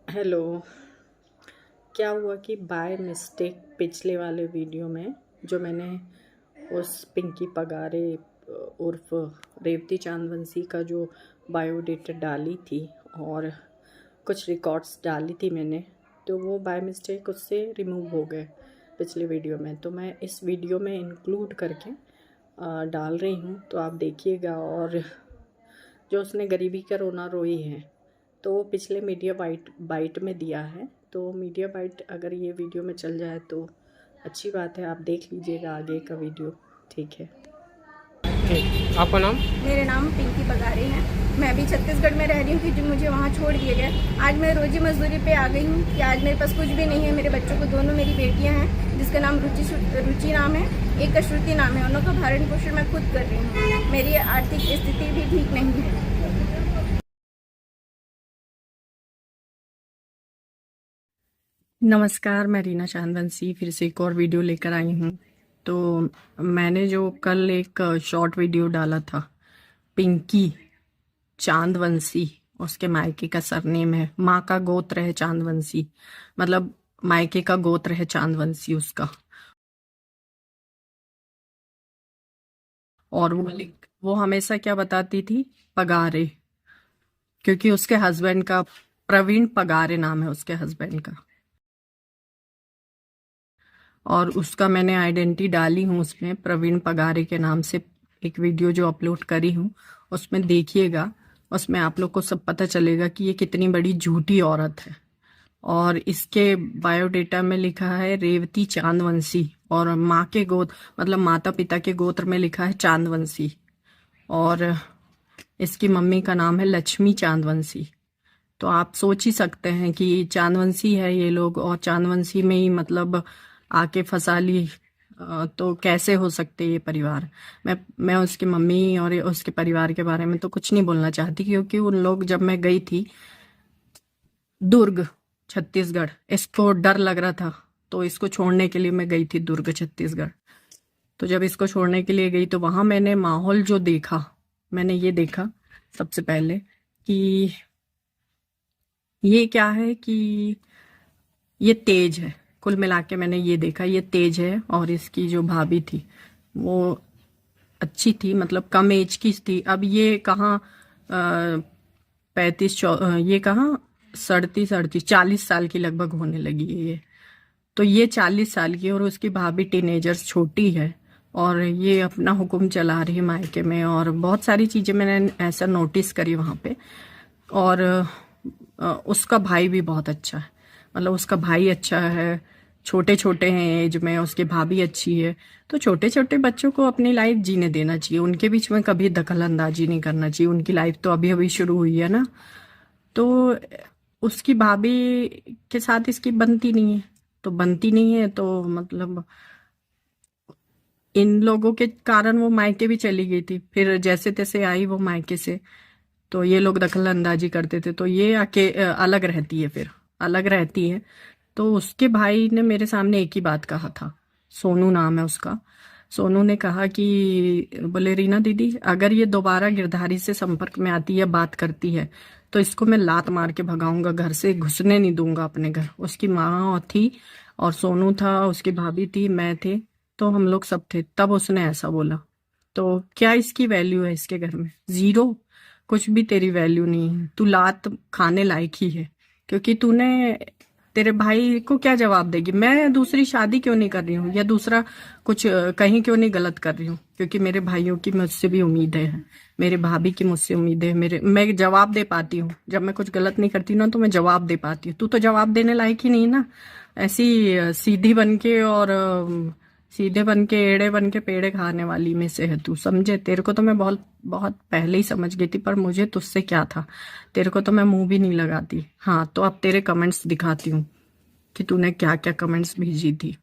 Hello. क्या हुआ कि बाय मिस्टेक पिछले वाले वीडियो में जो मैंने उस पिंकी पगारे उर्फ रेवती चांदवंशी का जो बायोडेटा डाली थी और कुछ रिकॉर्ड्स डाली थी मैंने, तो वो बाय मिस्टेक उससे रिमूव हो गए पिछले वीडियो में। तो मैं इस वीडियो में इंक्लूड करके डाल रही हूँ, तो आप देखिएगा। और जो उसने गरीबी का रोना रोई है, तो वो पिछले मीडिया बाइट में दिया है। तो मीडिया बाइट अगर ये वीडियो में चल जाए तो अच्छी बात है, आप देख लीजिएगा आगे का वीडियो। ठीक है। आपका नाम? मेरा नाम पिंकी पगारे है। मैं भी छत्तीसगढ़ में रह रही हूँ कि मुझे वहाँ छोड़ दिए गए। आज मैं रोजी मजदूरी पे आ गई हूँ कि आज मेरे पास कुछ भी नहीं है। मेरे बच्चों को, दोनों मेरी बेटियाँ हैं, जिसका नाम रुचि नाम है, एक का श्रुति नाम है। उन लोग का भरण पोषण मैं खुद कर रही हूँ। मेरी आर्थिक स्थिति भी ठीक नहीं है। नमस्कार, मैं रीना चांदवंशी फिर से एक और वीडियो लेकर आई हूँ। तो मैंने जो कल एक शॉर्ट वीडियो डाला था, पिंकी चांदवंशी उसके मायके का सरनेम है, माँ का गोत्र है चांदवंशी, मतलब मायके का गोत्र है चांदवंशी उसका। और वो हमेशा क्या बताती थी, पगारे, क्योंकि उसके हस्बैंड का प्रवीण पगारे नाम है उसके हस्बैंड का। और उसका मैंने आइडेंटिटी डाली हूँ उसमें, प्रवीण पगारे के नाम से एक वीडियो जो अपलोड करी हूँ, उसमें देखिएगा। उसमें आप लोग को सब पता चलेगा कि ये कितनी बड़ी झूठी औरत है। और इसके बायोडेटा में लिखा है रेवती चांदवंशी, और माँ के गोत्र मतलब माता पिता के गोत्र में लिखा है चांदवंशी। और इसकी मम्मी का नाम है लक्ष्मी चांदवंशी। तो आप सोच ही सकते हैं कि चांदवंशी है ये लोग, और चांदवंशी में ही मतलब आके फंसा ली। तो कैसे हो सकते ये परिवार। मैं उसकी मम्मी और उसके परिवार के बारे में तो कुछ नहीं बोलना चाहती, क्योंकि उन लोग, जब मैं गई थी दुर्ग छत्तीसगढ़, इसको डर लग रहा था, तो इसको छोड़ने के लिए मैं गई थी दुर्ग छत्तीसगढ़। तो जब इसको छोड़ने के लिए गई तो वहां मैंने माहौल जो देखा, मैंने ये देखा सबसे पहले कि ये क्या है कि ये तेज है। कुल मिला के मैंने ये देखा, ये तेज है। और इसकी जो भाभी थी वो अच्छी थी, मतलब कम एज की थी। अब ये कहाँ 35 ये कहाँ 37 40 साल की लगभग होने लगी है ये। तो ये 40 साल की, और उसकी भाभी टीनेजर्स छोटी है, और ये अपना हुक्म चला रही है मायके में। और बहुत सारी चीजें मैंने ऐसा नोटिस करी वहां पे। और उसका भाई भी बहुत अच्छा है, मतलब उसका भाई अच्छा है, छोटे छोटे हैं एज में, उसकी भाभी अच्छी है। तो छोटे छोटे बच्चों को अपनी लाइफ जीने देना चाहिए, उनके बीच में कभी दखल अंदाजी नहीं करना चाहिए। उनकी लाइफ तो अभी अभी शुरू हुई है ना। तो उसकी भाभी के साथ इसकी बनती नहीं है, तो बनती नहीं है तो मतलब इन लोगों के कारण वो मायके भी चली गई थी। फिर जैसे तैसे आई वो मायके से, तो ये लोग दखल अंदाजी करते थे, तो ये अलग रहती है, फिर अलग रहती है। तो उसके भाई ने मेरे सामने एक ही बात कहा था, सोनू नाम है उसका। सोनू ने कहा कि, बोले रीना दीदी, अगर ये दोबारा गिरधारी से संपर्क में आती है, बात करती है, तो इसको मैं लात मार के भगाऊंगा, घर से घुसने नहीं दूंगा अपने घर। उसकी माँ थी और सोनू था, उसकी भाभी थी, मैं थे, तो हम लोग सब थे, तब उसने ऐसा बोला। तो क्या इसकी वैल्यू है इसके घर में? जीरो। कुछ भी तेरी वैल्यू नहीं है, तू लात खाने लायक ही है। क्योंकि तूने, तेरे भाई को क्या जवाब देगी? मैं दूसरी शादी क्यों नहीं कर रही हूँ, या दूसरा कुछ कहीं क्यों नहीं गलत कर रही हूँ? क्योंकि मेरे भाइयों की मुझसे भी उम्मीदें हैं, मेरे भाभी की मुझसे उम्मीदें हैं, मैं जवाब दे पाती हूँ। जब मैं कुछ गलत नहीं करती ना, तो मैं जवाब दे पाती हूँ। तू तो जवाब देने लायक ही नहीं ना। ऐसी सीधी बन के और सीधे बन के, एड़े बन के पेड़े खाने वाली में से है तू, समझे? तेरे को तो मैं बहुत बहुत पहले ही समझ गई थी, पर मुझे तुझसे क्या था। तेरे को तो मैं मुंह भी नहीं लगाती। हाँ, तो अब तेरे कमेंट्स दिखाती हूँ कि तूने क्या क्या कमेंट्स भेजी थी।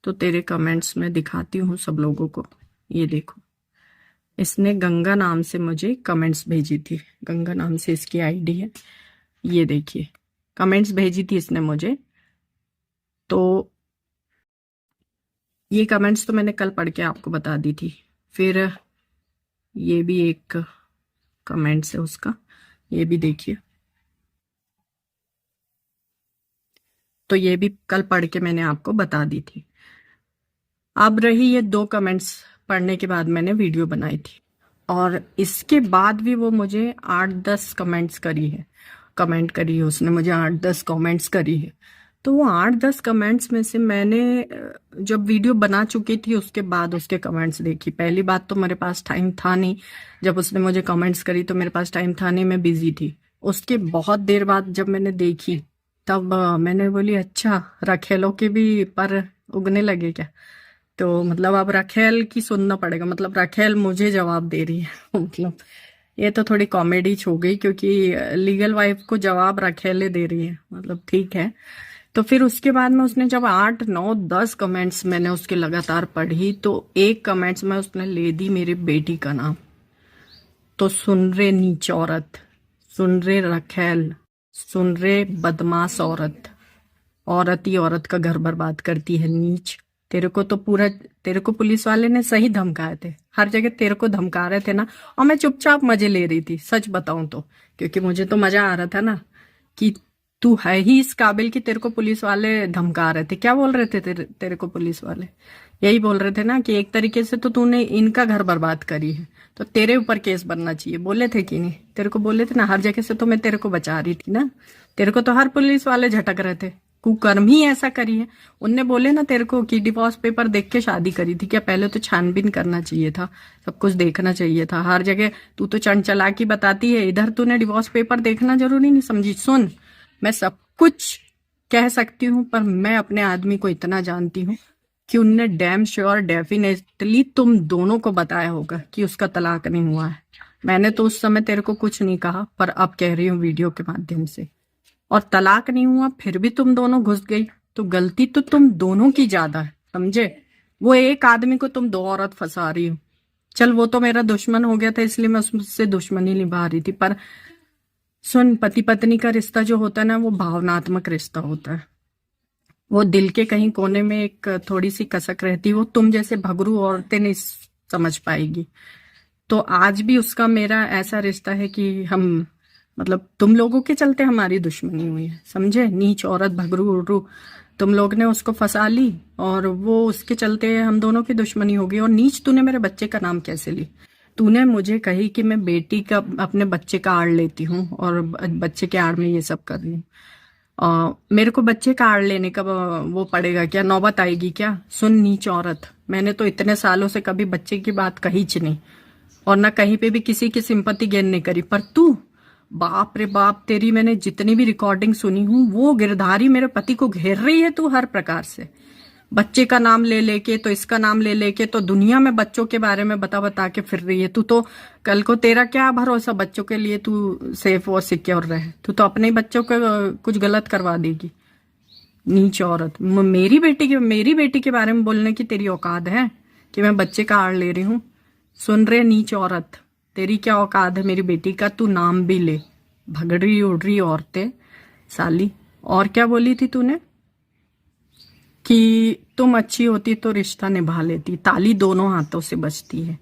तो तेरे कमेंट्स में दिखाती हूँ सब लोगों को। ये देखो, इसने गंगा नाम से मुझे कमेंट्स भेजी थी, गंगा नाम से इसकी आईडी है। ये देखिए, कमेंट्स भेजी थी इसने मुझे। तो ये कमेंट्स तो मैंने कल पढ़ के आपको बता दी थी। फिर ये भी एक कमेंट्स है उसका, ये भी देखिए। तो ये भी कल पढ़ के मैंने आपको बता दी थी। अब रही ये 2 कमेंट्स पढ़ने के बाद मैंने वीडियो बनाई थी, और इसके बाद भी वो मुझे 8-10 कमेंट्स कमेंट करी है उसने मुझे 8-10 कमेंट्स करी है। तो वो 8-10 कमेंट्स में से मैंने जब वीडियो बना चुकी थी उसके बाद उसके कमेंट्स देखी। पहली बात तो मेरे पास टाइम था नहीं, जब उसने मुझे कमेंट्स करी तो मेरे पास टाइम था नहीं, मैं बिजी थी। उसके बहुत देर बाद जब मैंने देखी तब मैंने बोली अच्छा, रखेलों के भी पर उगने लगे क्या। तो मतलब अब रखेल की सुनना पड़ेगा, मतलब रखेल मुझे जवाब दे रही है मतलब ये तो थोड़ी कॉमेडी हो गई, क्योंकि लीगल वाइफ को जवाब रखेले दे रही है, मतलब ठीक है। तो फिर उसके बाद में उसने जब 8-9-10 कमेंट्स मैंने उसके लगातार पढ़ी, तो एक कमेंट्स में उसने ले दी मेरी बेटी का नाम। तो सुन रे नीच औरत, सुन रे रखेल, सुन रे बदमाश औरत, औरत ही औरत का घर बर्बाद करती है, नीच। तेरे को पुलिस वाले ने सही धमकाए थे, हर जगह तेरे को धमका रहे थे ना, और मैं चुपचाप मजे ले रही थी, सच बताऊं तो, क्योंकि मुझे तो मजा आ रहा था ना कि तू है ही इस काबिल कि तेरे को पुलिस वाले धमका रहे थे। क्या बोल रहे थे तेरे को पुलिस वाले? यही बोल रहे थे ना कि एक तरीके से तो तूने इनका घर बर्बाद करी है, तो तेरे ऊपर केस बनना चाहिए। बोले थे कि नहीं? तेरे को बोले थे ना, हर जगह से तो मैं तेरे को बचा रही थी ना, तेरे को तो हर पुलिस वाले झटक रहे थे, कुकर्म ही ऐसा करी है। उनने बोले ना तेरे को कि डिवोर्स पेपर देख के शादी करी थी क्या? पहले तो छानबीन करना चाहिए था, सब कुछ देखना चाहिए था। हर जगह तू तो चंचलाकी बताती है, इधर तूने डिवोर्स पेपर देखना जरूरी नहीं समझी। सुन, मैं सब कुछ कह सकती हूँ, पर मैं अपने आदमी को इतना जानती हूँ कि उनने डैम श्योर डेफिनेटली तुम दोनों को बताया होगा कि उसका तलाक नहीं हुआ है। मैंने तो उस समय तेरे को कुछ नहीं कहा, पर अब कह रही हूँ वीडियो के माध्यम से। और तलाक नहीं हुआ फिर भी तुम दोनों घुस गई, तो गलती तो तुम दोनों की ज्यादा है, समझे? वो एक आदमी को तुम 2 औरत फंसा रही हो। चल वो तो मेरा दुश्मन हो गया था, इसलिए मैं उससे दुश्मनी निभा रही थी, पर सुन, पति पत्नी का रिश्ता जो होता है ना, वो भावनात्मक रिश्ता होता है। वो दिल के कहीं कोने में एक थोड़ी सी कसक रहती है, वो तुम जैसे भगरू औरतें नहीं समझ पाएगी। तो आज भी उसका मेरा ऐसा रिश्ता है कि हम, मतलब तुम लोगों के चलते हमारी दुश्मनी हुई है, समझे? नीच औरत, भगरू उर्रू, तुम लोग ने उसको फंसा ली और वो उसके चलते हम दोनों की दुश्मनी हो गई। और नीच, तूने मेरे बच्चे का नाम कैसे ली? तूने मुझे कही कि मैं बेटी का, अपने बच्चे का आड़ लेती हूँ और बच्चे के आड़ में ये सब कर रही हूँ। मेरे को बच्चे का आड़ लेने का वो पड़ेगा क्या? नौबत आएगी क्या? सुन नीच औरत, मैंने तो इतने सालों से कभी बच्चे की बात कही च नहीं, और ना कहीं पे भी किसी की सिंपत्ति गेन नहीं करी। पर तू, बाप रे बाप, तेरी मैंने जितनी भी रिकॉर्डिंग सुनी हूँ, वो गिरधारी मेरे पति को घेर रही है तू हर प्रकार से। बच्चे का नाम ले लेके, तो इसका नाम ले लेके, तो दुनिया में बच्चों के बारे में बता के फिर रही है तू। तो कल को तेरा क्या भरोसा बच्चों के लिए तू सेफ और सिक्योर रहे? तू तो अपने बच्चों को कुछ गलत करवा देगी। नीच औरत, मेरी बेटी के बारे में बोलने की तेरी औकात है कि मैं बच्चे का आड़ ले रही हूँ? सुन रहे नीच औरत, तेरी क्या औकात है मेरी बेटी का? तू नाम भी ले, भगड़ी उड़ रही औरतें साली। और क्या बोली थी तूने? कि तुम अच्छी होती तो रिश्ता निभा लेती, ताली दोनों हाथों से बजती है।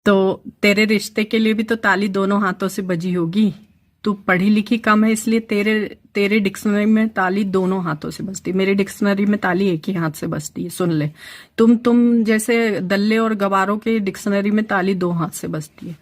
तो तेरे रिश्ते के लिए भी तो ताली दोनों हाथों से बजी होगी। तू पढ़ी लिखी कम है, इसलिए तेरे डिक्शनरी में ताली दोनों हाथों से बजती, मेरी डिक्शनरी में ताली एक ही हाथ से बजती है। सुन ले, तुम जैसे दल्ले और गवारों के डिक्शनरी में ताली 2 हाथ से बजती है।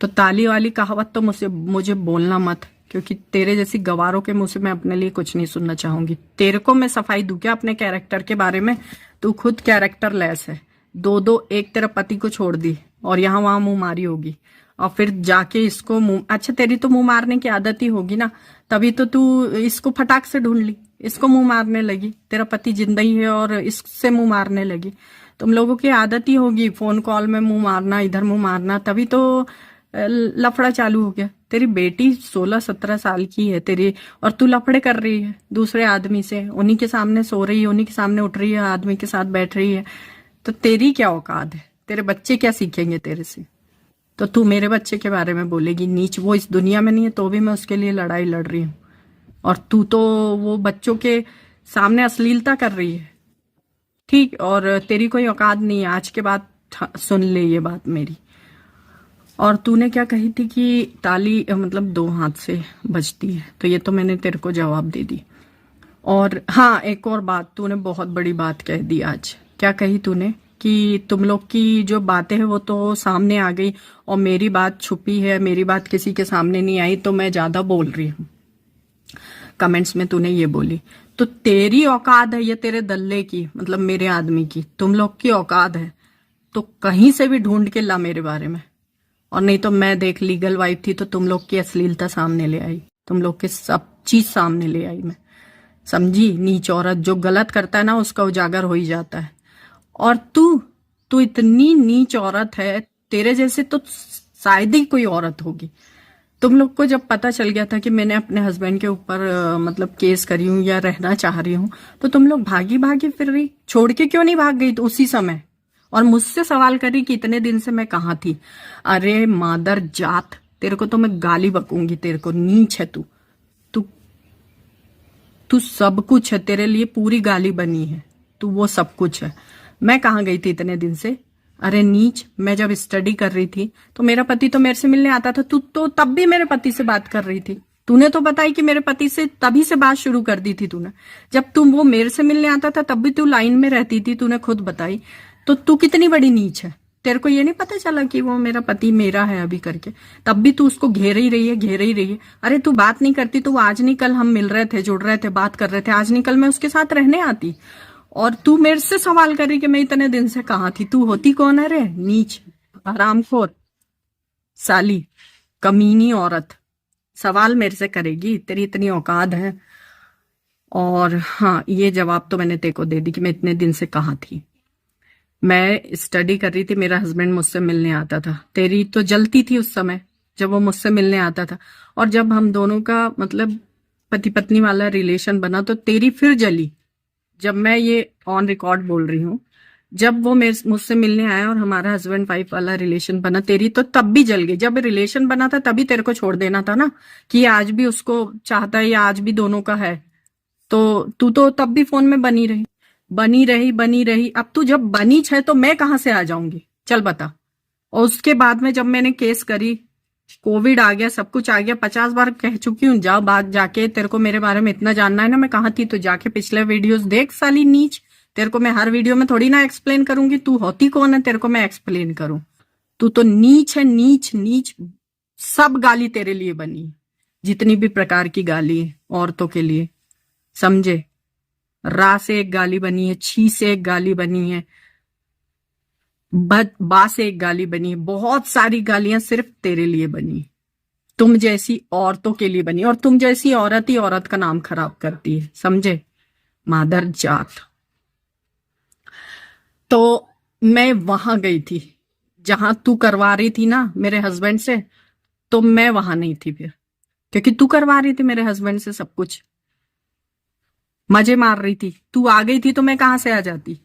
तो ताली वाली कहावत तो मुझे बोलना मत, क्योंकि तेरे जैसी गवारों के मुंह से मैं अपने लिए कुछ नहीं सुनना चाहूंगी। तेरे को मैं सफाई दूं क्या अपने कैरेक्टर के बारे में? तू खुद कैरेक्टर लेस है। 2 एक तेरा पति को छोड़ दी और यहाँ वहां मुंह मारी होगी, और फिर जाके इसको मुंह, अच्छा तेरी तो मुंह मारने की आदत ही होगी ना, तभी तो तू इसको फटाक से ढूंढ ली, इसको मुंह मारने लगी। तेरा पति जिंदा ही है और इससे मुंह मारने लगी। तुम लोगों की आदत ही होगी फोन कॉल में मुंह मारना, इधर मुंह मारना, तभी तो लफड़ा चालू हो गया। तेरी बेटी 16-17 साल की है तेरी, और तू लफड़े कर रही है दूसरे आदमी से, उन्हीं के सामने सो रही है, उन्हीं के सामने उठ रही है, आदमी के साथ बैठ रही है। तो तेरी क्या औकात है? तेरे बच्चे क्या सीखेंगे तेरे से? तो तू मेरे बच्चे के बारे में बोलेगी नीच? वो इस दुनिया में नहीं है तो भी मैं उसके लिए लड़ाई लड़ रही हूँ, और तू तो वो बच्चों के सामने अश्लीलता कर रही है, ठीक? और तेरी कोई औकात नहीं है। आज के बाद सुन ले ये बात मेरी। और तूने क्या कही थी कि ताली मतलब 2 हाथ से बजती है, तो ये तो मैंने तेरे को जवाब दे दी। और हाँ, एक और बात, तूने बहुत बड़ी बात कह दी आज। क्या कही तूने कि तुम लोग की जो बातें हैं वो तो सामने आ गई और मेरी बात छुपी है, मेरी बात किसी के सामने नहीं आई, तो मैं ज्यादा बोल रही हूँ। कमेंट्स में तूने ये बोली, तो तेरी औकात है ये तेरे दल्ले की, मतलब मेरे आदमी की, तुम लोग की औकात है तो कहीं से भी ढूंढ के ला मेरे बारे में। और नहीं तो मैं देख लीगल वाइफ थी तो तुम लोग की अश्लीलता सामने ले आई, तुम लोग के सब चीज सामने ले आई मैं। समझी? नीच औरत जो गलत करता है ना उसका उजागर हो ही जाता है। और तू तू इतनी नीच औरत है, तेरे जैसे तो शायद ही कोई औरत होगी। तुम लोग को जब पता चल गया था कि मैंने अपने हस्बैंड के ऊपर मतलब केस करी हूं या रहना चाह रही हूं, तो तुम लोग भागी भागी फिर रही, छोड़ के क्यों नहीं भाग गई तो उसी समय? और मुझसे सवाल करी कि इतने दिन से मैं कहाँ थी। अरे मादर जात, तेरे को तो मैं गाली बकूंगी, तेरे को नीच है तू। तू तू सब कुछ है, तेरे लिए पूरी गाली बनी है, तू वो सब कुछ है। मैं कहाँ गई थी इतने दिन से? अरे नीच, मैं जब स्टडी कर रही थी तो मेरा पति तो मेरे से मिलने आता था, तू तो तब भी मेरे पति से बात कर रही थी। तूने तो बताई कि मेरे पति से तभी से बात शुरू कर दी थी तूने, जब तुम वो मेरे से मिलने आता था तब भी तू लाइन में रहती थी, तूने खुद बताई। तो तू कितनी बड़ी नीच है, तेरे को ये नहीं पता चला कि वो मेरा पति मेरा है अभी करके? तब भी तू उसको घेर ही रही है, घेर ही रही है। अरे तू बात नहीं करती तो आज नहीं कल हम मिल रहे थे, जुड़ रहे थे, बात कर रहे थे, आज नहीं कल मैं उसके साथ रहने आती। और तू मेरे से सवाल कर रही कि मैं इतने दिन से कहाँ थी? तू होती कौन है रे? नीच, हरामखोर, साली, कमीनी औरत, सवाल मेरे से करेगी? तेरी इतनी औकात है? और हाँ, ये जवाब तो मैंने तेको दे दी कि मैं इतने दिन से कहाँ थी। मैं स्टडी कर रही थी, मेरा हस्बैंड मुझसे मिलने आता था। तेरी तो जलती थी उस समय जब वो मुझसे मिलने आता था, और जब हम दोनों का मतलब पति पत्नी वाला रिलेशन बना तो तेरी फिर जली। जब मैं ये ऑन रिकॉर्ड बोल रही हूँ, जब वो मेरे मुझसे मिलने आया और हमारा हस्बैंड वाइफ वाला रिलेशन बना, तेरी तो तब भी जल गई। जब रिलेशन बना था तभी तेरे को छोड़ देना था ना, कि आज भी उसको चाहता है या आज भी दोनों का है। तो तू तो तब भी फोन में बनी रही, बनी रही, बनी रही। अब तू जब बनी है तो मैं कहाँ से आ जाऊंगी? चल बता। और उसके बाद में जब मैंने केस करी, कोविड आ गया, सब कुछ आ गया, 50 बार कह चुकी हूँ, जा बात जाके, तेरे को मेरे बारे में इतना जानना है ना मैं कहाँ थी तो जाके पिछले वीडियोस देख साली नीच। तेरे को मैं हर वीडियो में थोड़ी ना एक्सप्लेन करूंगी, तू होती कौन है तेरे को मैं एक्सप्लेन करूं? तू तो नीच है, नीच नीच। सब गाली तेरे लिए बनी है, जितनी भी प्रकार की गाली है औरतों के लिए, समझे? रा से एक गाली बनी है, छी से एक गाली बनी है, बा से एक गाली बनी है, बहुत सारी गालियां सिर्फ तेरे लिए बनी, तुम जैसी औरतों के लिए बनी। और तुम जैसी औरत ही औरत का नाम खराब करती है, समझे? मादर जात। तो मैं वहां गई थी जहां तू करवा रही थी ना मेरे हस्बैंड से, तो मैं वहां नहीं थी फिर, क्योंकि तू करवा रही थी मेरे हस्बैंड से सब कुछ, मजे मार रही थी। तू आ गई थी तो मैं कहां से आ जाती?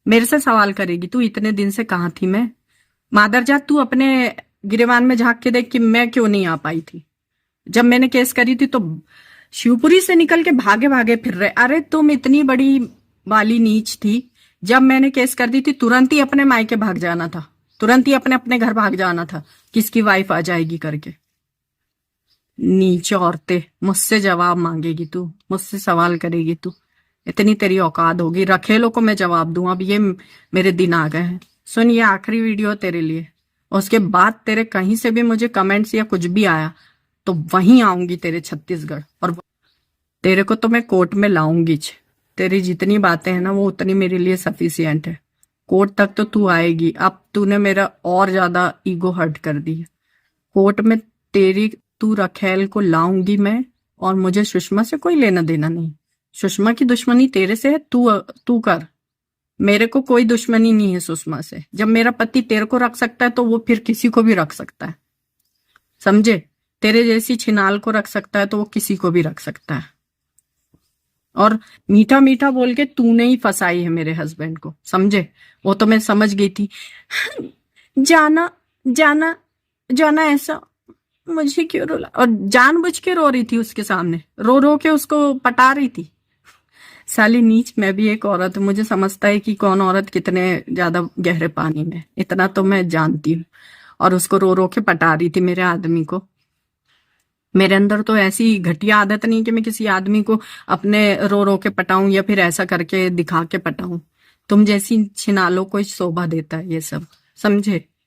मेरे से सवाल करेगी तू इतने दिन से कहां थी मैं? मादरजात, तू अपने गिरेबान में झांक के देख कि मैं क्यों नहीं आ पाई थी। जब मैंने केस करी थी तो शिवपुरी से निकल के भागे भागे फिर रहे। अरे तुम इतनी बड़ी वाली नीच थी, जब मैंने केस कर दी थी तुरंत ही अपने मायके भाग जाना था, तुरंत ही अपने अपने घर भाग जाना था, किसकी वाइफ आ जाएगी करके। नीच औरतें, मुझसे जवाब मांगेगी तू, मुझसे सवाल करेगी तू, इतनी तेरी औकात होगी, रखेलों को मैं जवाब दूं। अब ये मेरे दिन आ गए हैं। सुन, ये आखिरी वीडियो तेरे लिए, उसके बाद तेरे कहीं से भी मुझे कमेंट्स या कुछ भी आया तो वहीं आऊंगी तेरे छत्तीसगढ़, और तेरे को तो मैं कोर्ट में लाऊंगी। तेरी जितनी बातें हैं ना वो उतनी मेरे लिए सफिशियंट है। कोर्ट तक तो तू आएगी। अब तूने मेरा और ज्यादा ईगो हर्ट कर दी है। कोर्ट में तेरी तू रखेल को लाऊंगी मैं, और मुझे सुषमा से कोई लेना देना नहीं। सुषमा की दुश्मनी तेरे से है, तू कर। मेरे को कोई दुश्मनी नहीं है सुषमा से। जब मेरा पति तेरे को रख सकता है तो वो फिर किसी को भी रख सकता है, समझे? तेरे जैसी छिनाल को रख सकता है तो वो किसी को भी रख सकता है। और मीठा मीठा बोल के तूने ही फंसाई है मेरे हस्बैंड को, समझे? वो तो मैं समझ गई थी। जाना जाना जाना, ऐसा मुझे क्यों रोला? और जानबूझ के रो रही थी उसके सामने, रो रो के उसको पटा रही थी। साली नीच, मैं भी एक औरत हूं, मुझे समझता है कि कौन औरत कितने ज्यादा गहरे पानी में, इतना तो मैं जानती हूँ। और उसको रो रो के पटा रही थी मेरे आदमी को। मेरे अंदर तो ऐसी घटिया आदत नहीं कि मैं किसी आदमी को अपने रो रो के पटाऊं या फिर ऐसा करके दिखा के पटाऊं। तुम जैसी छिनालों को शोभा देता है ये सब, समझे?